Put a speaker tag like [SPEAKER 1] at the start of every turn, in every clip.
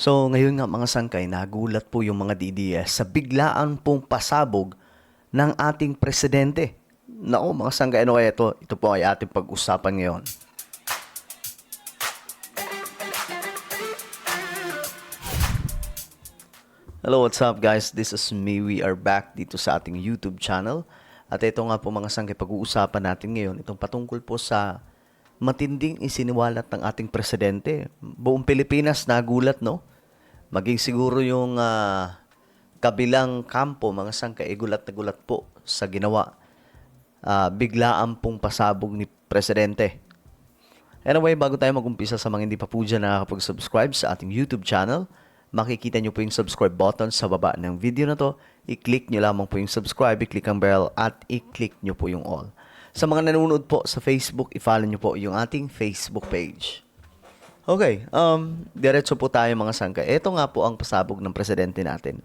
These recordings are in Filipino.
[SPEAKER 1] So, ngayon nga mga sangkay, nagulat po yung mga DDS sa biglaan pong pasabog ng ating presidente. Nako mga sangkay, ano kaya ito? Ito po ay ating pag-usapan ngayon. Hello, what's up guys? This is me. We are back dito sa ating YouTube channel. At ito nga po mga sangkay, pag-uusapan natin ngayon, itong patungkol po sa matinding isiniwalat ng ating presidente. Buong Pilipinas nagulat, no? Maging siguro yung kabilang kampo, mga sangkay, gulat na gulat po sa ginawa. Biglaan pong pasabog ni presidente. Anyway, bago tayo mag-umpisa, sa mga hindi pa po dyan nakakapag-subscribe sa ating YouTube channel, makikita nyo po yung subscribe button sa baba ng video na to. I-click nyo lamang po yung subscribe, i-click ang bell, at i-click nyo po yung all. Sa mga nanonood po sa Facebook, i-follow nyo po yung ating Facebook page. Okay, diretso po tayo mga sangkay. Ito nga po ang pasabog ng presidente natin.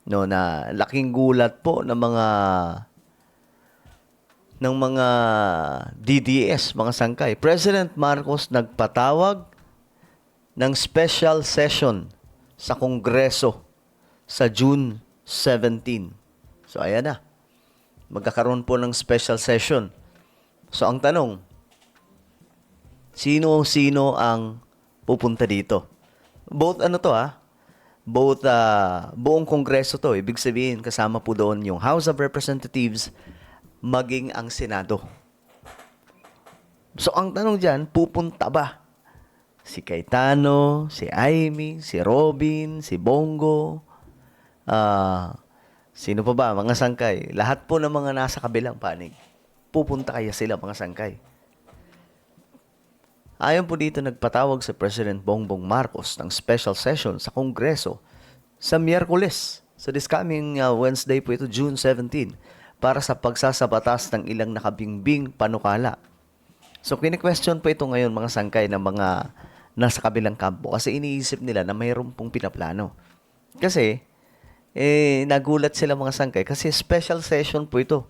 [SPEAKER 1] No, na laking gulat po ng mga DDS, mga sangkay. President Marcos nagpatawag ng special session sa Kongreso sa June 17. So, ayan na. Magkakaroon po ng special session. So, ang tanong, sino-sino ang pupunta dito? Both Both buong Kongreso to. Ibig sabihin, kasama po doon yung House of Representatives maging ang Senado. So, ang tanong dyan, pupunta ba si Cayetano, si Amy, si Robin, si Bongo, sino pa ba, mga sangkay? Lahat po ng mga nasa kabilang panig. Pupunta kaya sila, mga sangkay? Ayon po dito, nagpatawag sa President Bongbong Marcos ng special session sa Kongreso sa Miyerkules. So this coming Wednesday po ito, June 17, para sa pagsasabatas ng ilang nakabingbing panukala. So kini-question po ito ngayon mga sangkay ng mga nasa kabilang kampo kasi iniisip nila na mayroon pong pinaplano. Kasi, nagulat sila mga sangkay kasi special session po ito.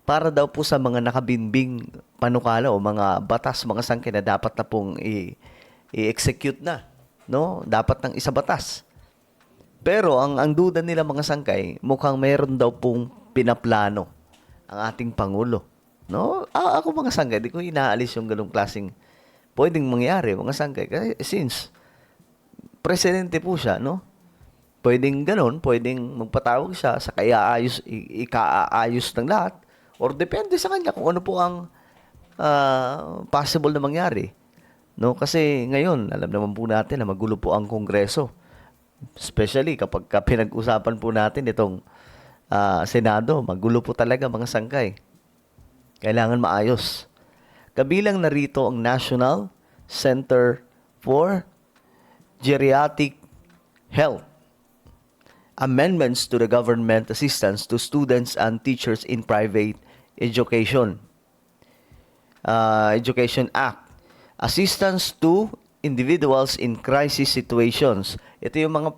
[SPEAKER 1] Para daw po sa mga nakabinbing panukala o mga batas, mga sangkay na dapat na pong i-execute na. No? Dapat nang isabatas. Pero ang duda nila mga sangkay, mukhang mayroon daw pong pinaplano ang ating Pangulo. No? Ako mga sangkay, di ko inaalis yung ganung klaseng pwedeng mangyari mga sangkay. Kasi since presidente po siya, no? Pwedeng ganun, pwedeng magpatawag siya sa ikaayos ng lahat. Or depende sa kanya kung ano po ang possible na mangyari. No? Kasi ngayon, alam naman po natin na magulo po ang Kongreso. Especially kapag pinag-usapan po natin itong Senado, magulo po talaga mga sangkay. Kailangan maayos. Kabilang narito ang National Center for Geriatric Health. Amendments to the government assistance to students and teachers in private education. Education Act. Assistance to individuals in crisis situations. Ito yung mga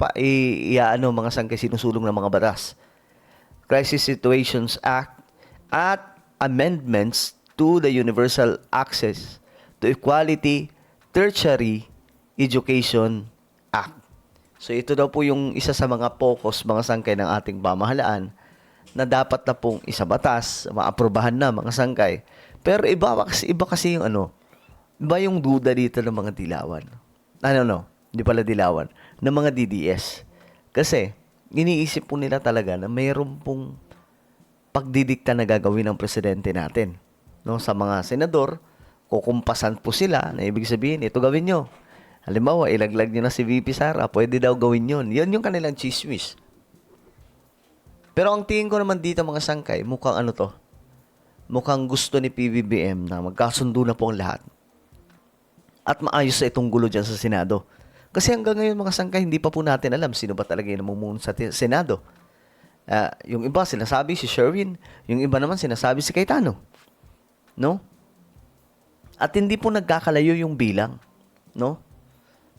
[SPEAKER 1] mga sangkay sinusulong ng mga batas. Crisis Situations Act at amendments to the Universal Access to Equality Tertiary Education Act. So ito daw po yung isa sa mga focus, mga sangkay ng ating pamahalaan na dapat na pong isabatas, maaprubahan na mga sangkay. Pero iba kasi yung iba yung duda dito ng mga dilawan. Hindi pala dilawan, ng mga DDS. Kasi, iniisip po nila talaga na mayroon pong pagdidikta na gagawin ng presidente natin. No? Sa mga senador, kukumpasan po sila na ibig sabihin, ito gawin nyo. Halimbawa, ilaglag nyo na si VP Sara, pwede daw gawin yun. Yan yung kanilang chismis. Pero ang tingin ko naman dito mga sangkay, mukhang gusto ni PBBM na magkasundo na po ang lahat. At maayos sa itong gulo dyan sa Senado. Kasi hanggang ngayon mga sangkay, hindi pa po natin alam sino ba talaga yung namumuno sa Senado. Yung iba sinasabi si Sherwin, yung iba naman sinasabi si Cayetano. No? At hindi po nagkakalayo yung bilang, no?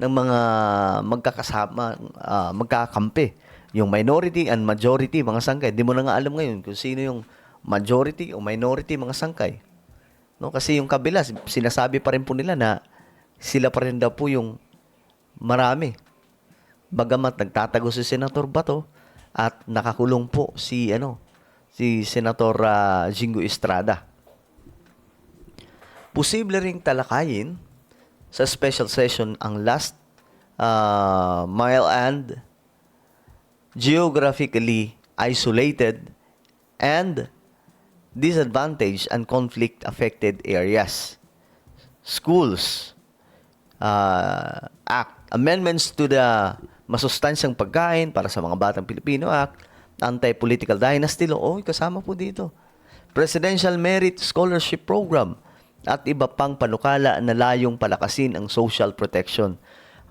[SPEAKER 1] Ng mga magkakasama, magkakampi. Yung minority and majority mga sangkay, hindi mo na nga alam ngayon kung sino yung majority o minority mga sangkay. No? Kasi yung kabila, sinasabi pa rin po nila na sila pa rin daw po yung marami. Bagamat nagtatago si Senator Bato at nakakulong po si Senator Jingo Estrada. Posible ring talakayin sa special session ang last mile and geographically isolated and disadvantaged and conflict-affected areas. Schools Act. Amendments to the Masustansyang Pagkain para sa mga Batang Pilipino Act. Anti-Political Dynasty Law. Kasama po dito. Presidential Merit Scholarship Program at iba pang panukala na layong palakasin ang social protection.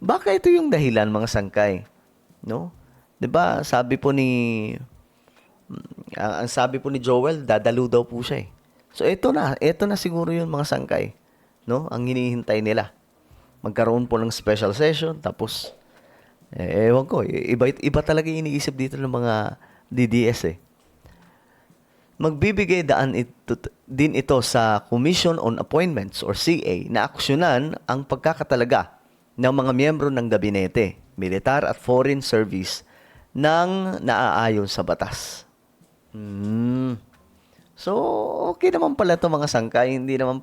[SPEAKER 1] Baka ito yung dahilan, mga sangkay. No? 'Di ba? Ang sabi po ni Joel, dadalo daw po siya eh. So ito na siguro yung mga sangkay, no? Ang hinihintay nila. Magkaroon po ng special session tapos ewan ko, iba talaga yung iniisip dito ng mga DDS eh. Magbibigay daan din ito sa Commission on Appointments or CA na aksyonan ang pagkakatalaga ng mga miyembro ng gabinete, militar at foreign service nang naaayon sa batas. So, okay naman pala ito mga sangkay. Hindi naman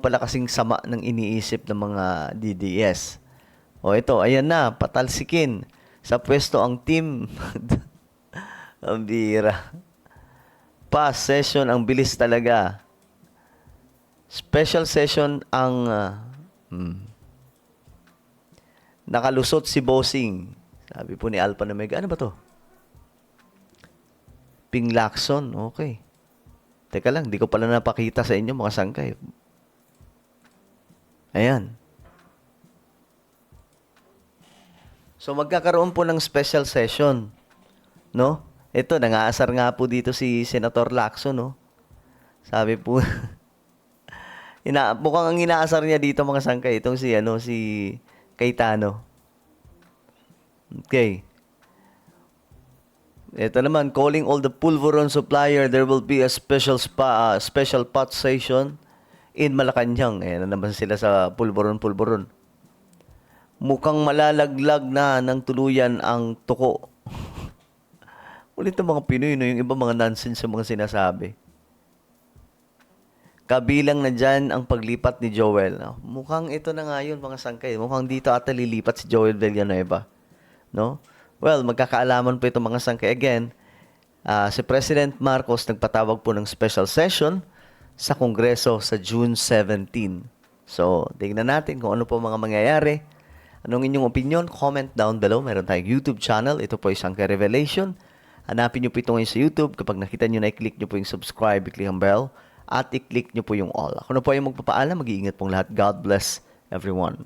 [SPEAKER 1] pala kasing sama ng iniisip ng mga DDS. O ito, ayan na, patalsikin sa pwesto ang team. Ang bira. Past session, ang bilis talaga. Special session ang nakalusot si Bossing. Sabi po ni Alpha na Mega, ano ba to? Ping Lacson, okay. Teka lang, di ko pala napakita sa inyo mga sangkay. Ayan. So magkakaroon po ng special session, no? Ito, nangaasar nga po dito si Senator Lacson, no? Sabi po, mukhang ang inaasar niya dito mga sangkay, itong si Cayetano. Okay. Ito naman, calling all the pulveron supplier, there will be a special pot session in Malacanang. Ayan na naman sila sa pulveron. Mukhang malalaglag na ng tuluyan ang tuko. Ulit ang mga Pinoy, no? Yung iba mga nonsense sa mga sinasabi. Kabilang na dyan ang paglipat ni Joel. Mukhang ito na nga yun, mga sangkay. Mukhang dito ata lilipat si Joel Villanueva. No? Well, magkakaalaman po itong mga sangkay. Again, si President Marcos nagpatawag po ng special session sa Kongreso sa June 17. So, tingnan natin kung ano po mga mangyayari. Anong inyong opinion? Comment down below. Meron tayong YouTube channel. Ito po ay Sangkay Revelation. Hanapin nyo po ito ngayon sa YouTube. Kapag nakita nyo na, i-click nyo po yung subscribe, i-click ang bell, at i-click nyo po yung all. Ako na po yung magpapaalam. Mag-iingat pong lahat. God bless everyone.